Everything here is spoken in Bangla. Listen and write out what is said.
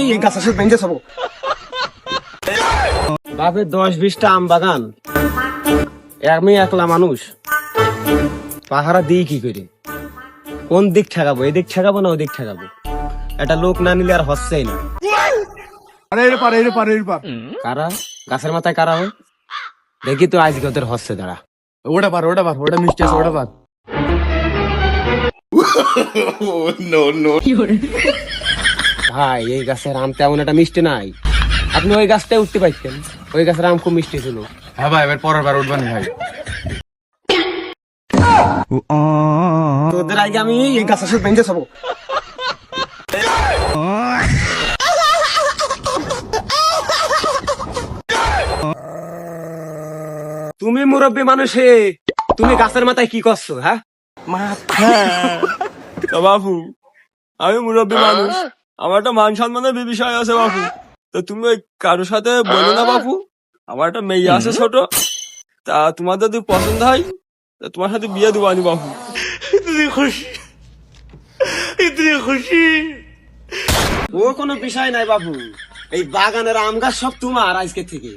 এই গাছের সাথে বেঁধে যাবো। বাপের 10-20টা আম বাগান, আমি একলা মানুষ, পাহারা দিই কি করে? কোন দিক ঠেকাবো? এদিক ঠেকাবো না ওদিক ঠেকাবো? একটা লোক না নিলে আর হচ্ছেই না। কারা গাছের মাথায় কারা হয় দেখি তো, আজকে ওদের হচ্ছে দাঁড়া। ওটা মিষ্টি আছে, ওটা পার। ভাই এই গাছের আম তেমন একটা মিষ্টি নাই, আপনি ওই গাছটাই উঠতে পারতেন, ওই গাছের আম খুব মিষ্টি ছিল। হ্যাঁ ভাই, এবার পরের বার উঠবানি ভাই। তোদের আগে আমি এই গাছের সাথে বেঁধে যাবো। তুমি মুরব্বী মানুষে, তুমি গাছের মাথায় কি করছো? হ্যাঁ বাপু, আমি মুরব্বী মানুষ, আমার একটা মান সম্মানের বিষয় আছে বাপু। তো তুমি ওই কারোর সাথে বলো না বাপু, আমার একটা মেয়ে আছে ছোট, তা তোমার যদি পছন্দ হয় তা তোমার সাথে বিয়ে দেবো আমি বাপু। ও কোনো বিষয় নাই বাবু, এই বাগানের আম গাছ সব তোমার আজকে থেকে।